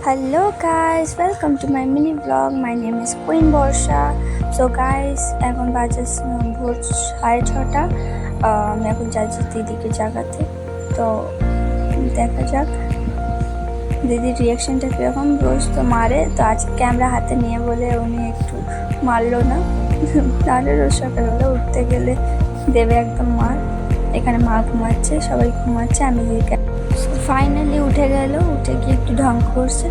Hello guys, welcome to my mini vlog. My name is Queen Borsha. So guys, এখন বাজে ভোর 6:30। আমি এখন যাচ্ছি দিদিকে জাগাতে। তো দেখা যাক দিদির রিয়াকশনটা কীরকম। রোজ তো মারে, তো আজকে ক্যামেরা হাতে নিয়ে বলে উনি একটু মারলো না। তাহলে রোজ সকালবেলা উঠতে গেলে দেবে একদম মার। এখানে মা ঘুমাচ্ছে, সবাই ঘুমাচ্ছে, আমি দিদিকে ফাইনালি উঠে গেল। উঠে গিয়ে একটু ঢং করছে,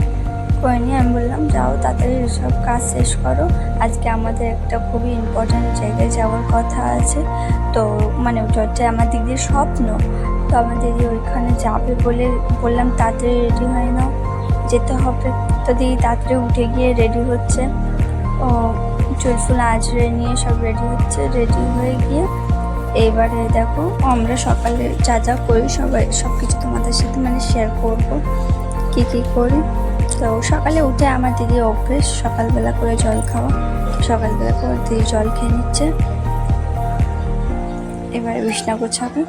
করে নিয়ে আমি বললাম যাও তাড়াতাড়ি সব কাজ শেষ করো, আজকে আমাদের একটা খুবই ইম্পর্ট্যান্ট জায়গায় যাওয়ার কথা আছে। তো মানে ওটা আমার দিদির স্বপ্ন। তো আমার দিদি ওইখানে যাবে বলে বললাম তাড়াতাড়ি রেডি হয়ে নাও, যেতে হবে। তো দিদি তাড়াতাড়ি উঠে গিয়ে রেডি হচ্ছে, ও চুলফুল আঁচড়ে নিয়ে সব রেডি হচ্ছে। রেডি হয়ে গিয়ে এইবারে দেখো আমরা সকালে যা যা করি সব কিছু তোমাদের সাথে মানে শেয়ার করবো কী কী করি। তো সকালে উঠে আমার দিদি অভ্যেস সকালবেলা করে জল খাওয়া। সকালবেলা করে দিদি জল খেয়ে নিচ্ছে, এবারে বিছনা গোছাবে।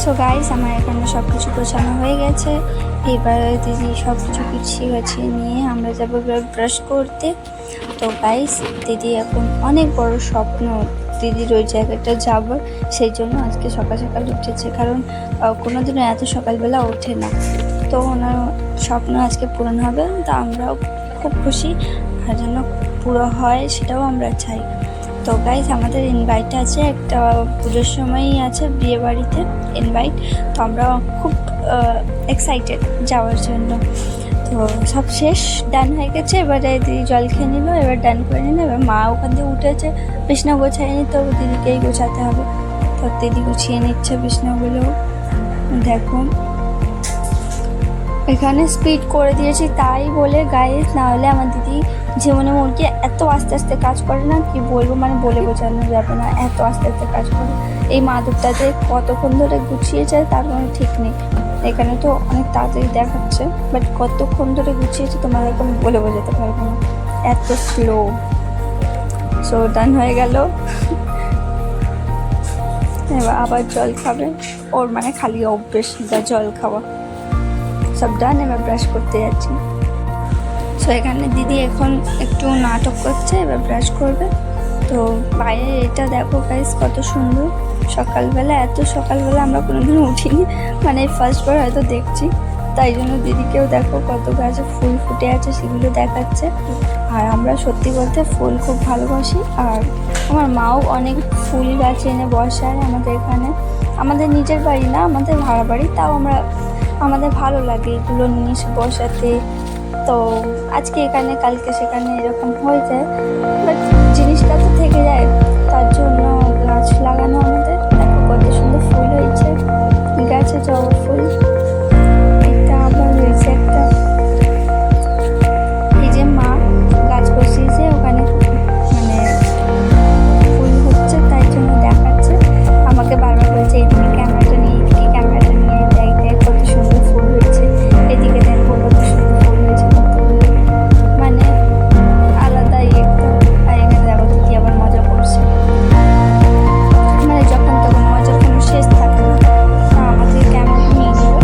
সো গাইস, আমার এখানে সব কিছু গোছানো হয়ে গেছে। এবার দিদি সব কিছু গুছিয়ে নিয়ে আমরা যাবো ব্রাশ করতে। তো গাইস, দিদি এখন অনেক বড় স্বপ্ন দিদির ওই জায়গাটা যাবার, সেই জন্য আজকে সকাল সকাল উঠেছে, কারণ কোনোদিনও এত সকালবেলা ওঠে না। তো ওনার স্বপ্ন আজকে পূরণ হবে, তা আমরাও খুব খুশি, আর যেন পুরো হয় সেটাও আমরা চাই। তো গাইস, আমাদের ইনভাইট আছে, একটা পুজোর সময়ই আছে বিয়ে বাড়িতে ইনভাইট। তো আমরা খুব এক্সাইটেড যাওয়ার জন্য। তো সব শেষ, ডান হয়ে গেছে। এবারে দিদি জল খেয়ে নিল, এবার ডান করে নিল। এবার মা ওখান দিয়ে উঠেছে, বিছনা গোছায়নি, তো দিদিকেই গোছাতে হবে। তো দিদি গুছিয়ে নিচ্ছে বিছনাগুলো। দেখো এখানে স্পিড করে দিয়েছি তাই বলে গাইস, না হলে আমার দিদি ঝিমুনি মুরগি এত আস্তে আস্তে কাজ করে না, কি বলবো, মানে বলে বোঝানো যাবে না, এত আস্তে আস্তে কাজ করে। এই মাদুরটাতে কতক্ষণ ধরে গুছিয়ে যায় তার কোনো ঠিক নেই। এখানে তো অনেক তাড়াতাড়ি দেখাচ্ছে, বাট কতক্ষণ ধরে গুছিয়েছে তোমার এখন বলে বোঝাতে পারবো না, এত স্লো। সো ডান হয়ে গেল। এবার আবার জল খাবে, ওর মানে খালি অভ্যেস জল খাওয়া। সব ডান, এবার ব্রাশ করতে যাচ্ছি। সো এখানে দিদি এখন একটু নাটক করছে, এবার ব্রাশ করবে। তো বাইরে এটা দেখো গাইস কত সুন্দর সকালবেলা, এত সকালবেলা আমরা কোনোদিনও উঠিনি, মানে ফার্স্টবার হয়তো দেখছি। তাই জন্য দিদিকেও দেখো কত গাছে ফুল ফুটে আছে সেগুলো দেখাচ্ছে। আর আমরা সত্যি বলতে ফুল খুব ভালোবাসি, আর আমার মাও অনেক ফুল গাছ এনে বসায় আমাদের এখানে। আমাদের নিজের বাড়ি না, আমাদের ভাড়া বাড়ি, তাও আমাদের ভালো লাগে এগুলো নিয়ে বসাতে। তো আজকে এখানে কালকে সেখানে এরকম হয়ে যায়, বাট জিনিসটা তো থেকে যায়, তার জন্য গাছ লাগানো আমাদের। দেখো কত সুন্দর ফুল হয়েছে, গাছে জবা ফুল। এটা আবার হয়েছে একটা, এই যে মা গাছ বসিয়েছে ওখানে, মানে ফুল হচ্ছে তাই জন্য দেখাচ্ছে। আমাকে বারবার বলছে এইদিকে ক্যামেরাটা নিয়ে, এদিকে ক্যামেরাটা নিয়ে, দেখ কত সুন্দর ফুল হয়েছে, এদিকে দেখ কত সুন্দর ফুল হয়েছে, মানে আলাদাই একটা। আর এখানে দেখো দিদি আবার মজা করছে, মানে যখন তখন মজার কোনো শেষ থাকে না। আমাদের ক্যামেরা নিয়ে নিল,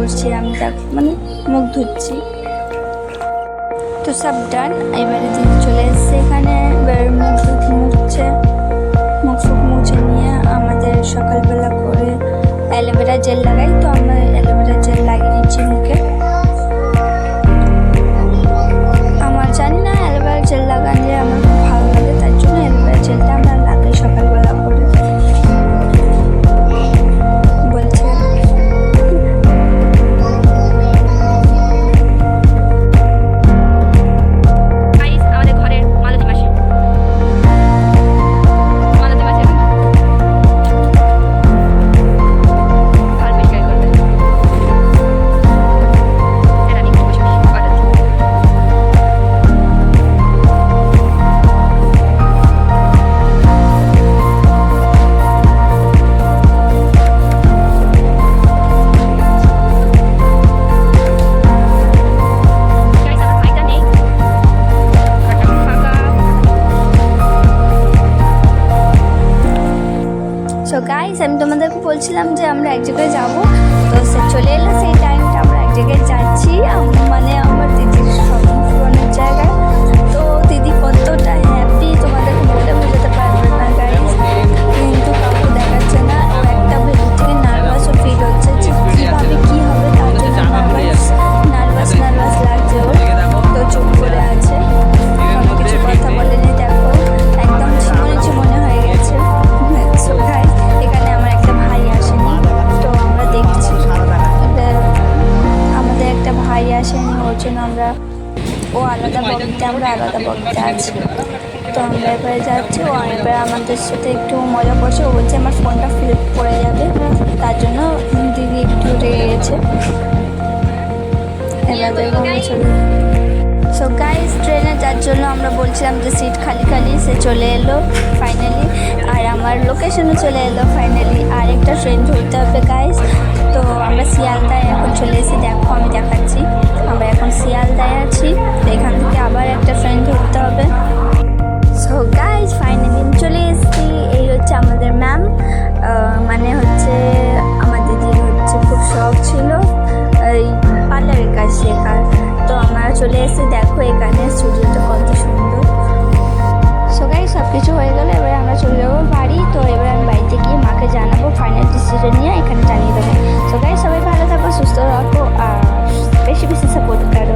করছি, আমি দেখ মানে মুখ ধুচ্ছি। তো সব ডান, এবারে দিদি চলে এসছে এখানে, এবার মুছছে, মুখ ফুক মুছে নিয়ে আমাদের সকালবেলা করে অ্যালোভেরা জেল লাগাই, তো আমরা অ্যালোভেরা জেল লাগিয়ে নিচ্ছি মুখে। আমার জানি না অ্যালোভেরা জেল লাগালে আমার খুব ভালো লাগে, তার জন্য অ্যালোভেরা জেলটা আমরা লাগাই সকালবেলা করে বলছে। আমাদের ঘরের মালতী মাসি সো গাইস, আমি তোমাদেরকে বলছিলাম যে আমরা এক জায়গায় যাবো, তো সে চলে এলো সেই টাইমটা, আমরা এক জায়গায় যাচ্ছি, মানে আমার দিদির স্বপ্ন পূরণের জায়গায়। তো দিদি কতটা হ্যাপি তোমাদেরকে বলে বোঝাতে পারবে না গাইস, কিন্তু কাউকে দেখাচ্ছে না। ও একটা ভেতর থেকে নার্ভাসও ফিল হচ্ছে যে কীভাবে কী হবে, তার জন্য নার্ভাস লাগছে ওর। তো চুপ করে আছে, কোনো কিছু কথা বলেনি। দেখো একদম ঝিমনে হয়ে গেছে। সো গাইস, এখানে আমার একটা ভাই আসেনি, তো আমরা দেখছি আমাদের একটা ভাই আসেনি, ওর জন্য ও আলাদা বগিতে, আমরা আলাদা বগিতে আছি। তো আমরা এবারে যাচ্ছি, ও এবার আমাদের সাথে একটু মজা করছে। ও বলছে আমার ফোনটা ফ্লিপ পড়ে যাবে, তার জন্য দিদি একটু রেগে গেছে। এবার দেখবো চলে। সো গাইস, ট্রেনে যার জন্য আমরা বলছিলাম যে সিট খালি, সে চলে এলো ফাইনালি, আর আমার লোকেশনে চলে এলো ফাইনালি। আর একটা ট্রেন ধরতে হবে গাইস। তো আমরা শিয়ালদায় এখন চলে এসে, দেখো আমি দেখাচ্ছি, আমরা এখন শিয়ালদায় আছি। তো এখান থেকে আবার একটা ট্রেন ধরতে হবে। সো গাইস, ফাইনালি চলে এসেছি। এই হচ্ছে আমাদের ম্যাম, মানে হচ্ছে আমার দিদির হচ্ছে খুব শখ ছিল এই পার্লারের কাজ শেখার। তো আমরা চলে এসেছি, দেখো এখানে সূর্যটা কত সুন্দর। সো গাইস, সব কিছু হয়ে গেলো, এবার আমরা চলে যাবো বাড়ি। তো এবার আমি বাড়িতে গিয়ে মাকে জানাবো, ফাইনাল ডিসিশন নিয়ে এখানে জানিয়ে দেবো। সো গাইস, সবাই ভালো থাকো, সুস্থ রাখো, আর বেশি সাপোর্ট করো।